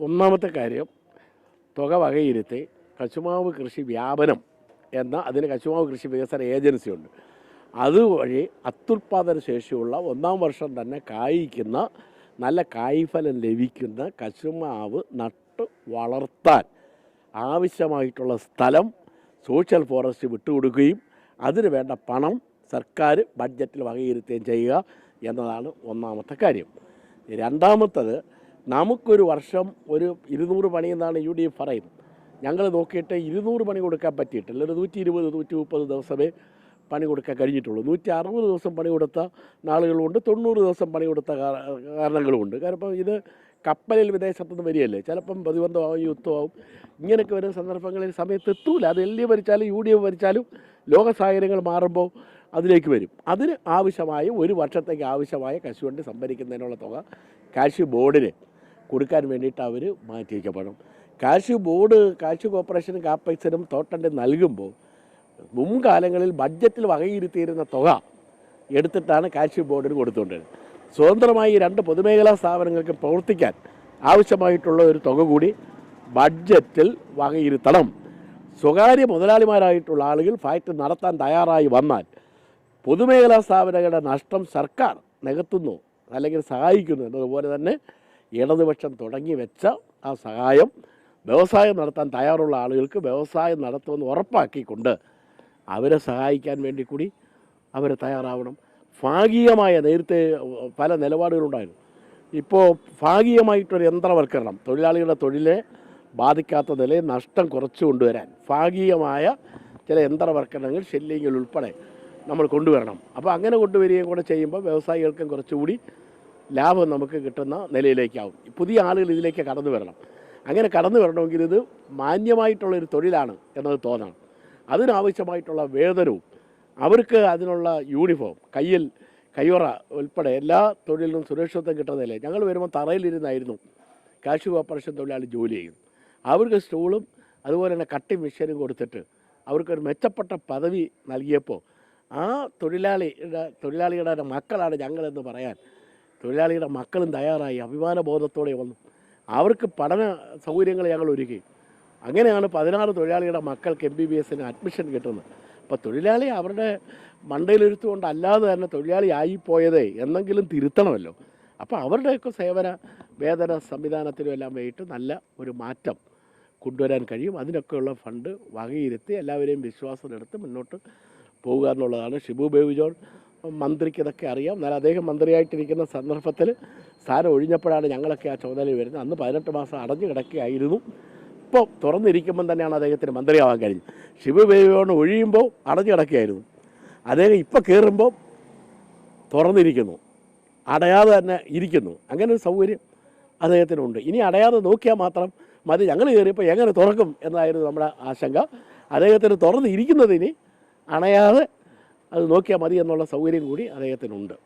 ഒന്നാമത്തെ കാര്യം, തുക വകയിരുത്തി കശുമാവ് കൃഷി വ്യാപനം എന്ന അതിന് കശുമാവ് കൃഷി വികസന ഏജൻസിയുണ്ട്. അതുവഴി അത്യുൽപാദന ശേഷിയുള്ള ഒന്നാം വർഷം തന്നെ കായ്ക്കുന്ന നല്ല കായ്ഫലം ലഭിക്കുന്ന കശുമാവ് നട്ട് വളർത്താൻ ആവശ്യമായിട്ടുള്ള സ്ഥലം സോഷ്യൽ ഫോറസ്റ്റ് വിട്ടുകൊടുക്കുകയും അതിന് വേണ്ട പണം സർക്കാർ ബഡ്ജറ്റിൽ വകയിരുത്തുകയും ചെയ്യുക എന്നതാണ് ഒന്നാമത്തെ കാര്യം. രണ്ടാമത്തത്, നമുക്കൊരു വർഷം ഒരു 200 പണി എന്നാണ് UDF പറയുന്നത്. ഞങ്ങൾ നോക്കിയിട്ട് 200 പണി കൊടുക്കാൻ പറ്റിയിട്ടില്ല. ഒരു 120, 130 ദിവസമേ പണി കൊടുക്കാൻ കഴിഞ്ഞിട്ടുള്ളൂ. 160 ദിവസം പണി കൊടുത്ത നാളുകളുമുണ്ട്, 90 ദിവസം പണി കൊടുത്ത കാരണങ്ങളുമുണ്ട്. കാരണം ഇത് കപ്പലിൽ വിദേശത്തുനിന്ന് വരികയല്ലേ, ചിലപ്പം പ്രതിബന്ധമാവും, യുദ്ധമാവും, ഇങ്ങനെയൊക്കെ വരുന്ന സന്ദർഭങ്ങളിൽ സമയത്ത് എത്തൂല. അത് LDF ഭരിച്ചാലും UDF ഭരിച്ചാലും ലോക സാഹചര്യങ്ങൾ മാറുമ്പോൾ അതിലേക്ക് വരും. അതിന് ആവശ്യമായ ഒരു വർഷത്തേക്ക് ആവശ്യമായ കശുവണ്ടി സംഭരിക്കുന്നതിനുള്ള തുക കാഷ്യൂ ബോർഡിന് കൊടുക്കാൻ വേണ്ടിയിട്ട് അവർ മാറ്റി വയ്ക്കപ്പെടും. കാഷ്യൂ ബോർഡ് കാഷ്യൂ കോർപ്പറേഷനും കാപ്പക്സിനും തോട്ടൻ്റെ നൽകുമ്പോൾ മുൻകാലങ്ങളിൽ ബഡ്ജറ്റിൽ വകയിരുത്തിയിരുന്ന തുക എടുത്തിട്ടാണ് കാഷ്യൂ ബോർഡിന് കൊടുത്തുകൊണ്ടിരുന്നത്. സ്വതന്ത്രമായി 2 പൊതുമേഖലാ സ്ഥാപനങ്ങൾക്ക് പ്രവർത്തിക്കാൻ ആവശ്യമായിട്ടുള്ള ഒരു തുക കൂടി ബഡ്ജറ്റിൽ വകയിരുത്തണം. സ്വകാര്യ മുതലാളിമാരായിട്ടുള്ള ആളുകൾ ഫാക്ടറി നടത്താൻ തയ്യാറായി വന്നാൽ പൊതുമേഖലാ സ്ഥാപനങ്ങളുടെ നഷ്ടം സർക്കാർ നികത്തുന്നു അല്ലെങ്കിൽ സഹായിക്കുന്നു എന്നതുപോലെ തന്നെ ഇടതുപക്ഷം തുടങ്ങി വെച്ച ആ സഹായം വ്യവസായം നടത്താൻ തയ്യാറുള്ള ആളുകൾക്ക് വ്യവസായം നടത്തുമെന്ന് ഉറപ്പാക്കിക്കൊണ്ട് അവരെ സഹായിക്കാൻ വേണ്ടി കൂടി അവർ തയ്യാറാവണം. ഭാഗികമായ നേരത്തെ പല നിലപാടുകളുണ്ടായിരുന്നു. ഇപ്പോൾ ഭാഗികമായിട്ടൊരു യന്ത്രവൽക്കരണം, തൊഴിലാളികളുടെ തൊഴിലെ ബാധിക്കാത്ത നിലയിൽ നഷ്ടം കുറച്ചു കൊണ്ടുവരാൻ ഭാഗികമായ ചില യന്ത്രവൽക്കരണങ്ങൾ, ഷെല്ലിങ്ങൾ ഉൾപ്പെടെ നമ്മൾ കൊണ്ടുവരണം. അപ്പോൾ അങ്ങനെ കൊണ്ടുവരികയും കൂടെ ചെയ്യുമ്പോൾ വ്യവസായികൾക്കും കുറച്ചുകൂടി ലാഭം നമുക്ക് കിട്ടുന്ന നിലയിലേക്കാവും. പുതിയ ആളുകൾ ഇതിലേക്ക് കടന്നു വരണം. അങ്ങനെ കടന്നു വരണമെങ്കിൽ ഇത് മാന്യമായിട്ടുള്ളൊരു തൊഴിലാണ് എന്നത് തോന്നണം. അതിനാവശ്യമായിട്ടുള്ള വേതനവും അവർക്ക് അതിനുള്ള യൂണിഫോം, കയ്യുറ ഉൾപ്പെടെ എല്ലാ തൊഴിലിനും സുരക്ഷിതത്വം കിട്ടുന്നതല്ലേ. ഞങ്ങൾ വരുമ്പോൾ തറയിലിരുന്നായിരുന്നു കാഷ്യൂ കോർപ്പറേഷൻ തൊഴിലാളി ജോലി ചെയ്യുന്നു. അവർക്ക് സ്റ്റൂളും അതുപോലെ തന്നെ കട്ടിംഗ് മെഷീനും കൊടുത്തിട്ട് അവർക്കൊരു മെച്ചപ്പെട്ട പദവി നൽകിയപ്പോൾ ആ തൊഴിലാളിയുടെ മക്കളാണ് ഞങ്ങളെന്ന് പറയാൻ തൊഴിലാളിയുടെ മക്കളും തയ്യാറായി അഭിമാനബോധത്തോടെ വന്നു. അവർക്ക് പഠന സൗകര്യങ്ങൾ ഞങ്ങൾ ഒരുക്കി. അങ്ങനെയാണ് 16 തൊഴിലാളിയുടെ മക്കൾക്ക് MBBSന് അഡ്മിഷൻ കിട്ടുന്നത്. അപ്പോൾ തൊഴിലാളി അവരുടെ മണ്ടയിലെടുത്തുകൊണ്ട് അല്ലാതെ തന്നെ തൊഴിലാളി ആയിപ്പോയത് എന്നെങ്കിലും തിരുത്തണമല്ലോ. അപ്പോൾ അവരുടെയൊക്കെ സേവന വേതന സംവിധാനത്തിലും എല്ലാം വേണ്ടിയിട്ട് നല്ല ഒരു മാറ്റം കൊണ്ടുവരാൻ കഴിയും. അതിനൊക്കെയുള്ള ഫണ്ട് വകയിരുത്തി എല്ലാവരെയും വിശ്വാസത്തിലെടുത്ത് മുന്നോട്ട് പോവുക എന്നുള്ളതാണ്. ഷിബു ബേബി ജോൺ മന്ത്രിക്ക് ഇതൊക്കെ അറിയാം. എന്നാൽ അദ്ദേഹം മന്ത്രിയായിട്ടിരിക്കുന്ന സന്ദർഭത്തിൽ സ്ഥാനം ഒഴിഞ്ഞപ്പോഴാണ് ഞങ്ങളൊക്കെ ആ ചുമതല വരുന്നത്. അന്ന് 18 മാസം അടഞ്ഞു കിടക്കുകയായിരുന്നു. ഇപ്പോൾ തുറന്നിരിക്കുമ്പം തന്നെയാണ് അദ്ദേഹത്തിന് മന്ത്രിയാവാൻ കഴിഞ്ഞത്. ഷിബു ബേബി ജോൺ ഒഴിയുമ്പോൾ അടഞ്ഞു കിടക്കുകയായിരുന്നു. അദ്ദേഹം ഇപ്പോൾ കയറുമ്പോൾ തുറന്നിരിക്കുന്നു, അടയാതെ തന്നെ ഇരിക്കുന്നു. അങ്ങനെ ഒരു സൗകര്യം അദ്ദേഹത്തിനുണ്ട്. ഇനി അടയാതെ നോക്കിയാൽ മാത്രം മതി. ഞങ്ങൾ കയറിയപ്പോൾ എങ്ങനെ തുറക്കും എന്നായിരുന്നു നമ്മുടെ ആശങ്ക. അദ്ദേഹത്തിന് തുറന്നിരിക്കുന്നതിന് അണയാതെ അത് നോക്കിയാൽ മതി എന്നുള്ള സൗകര്യം കൂടി അദ്ദേഹത്തിനുണ്ട്.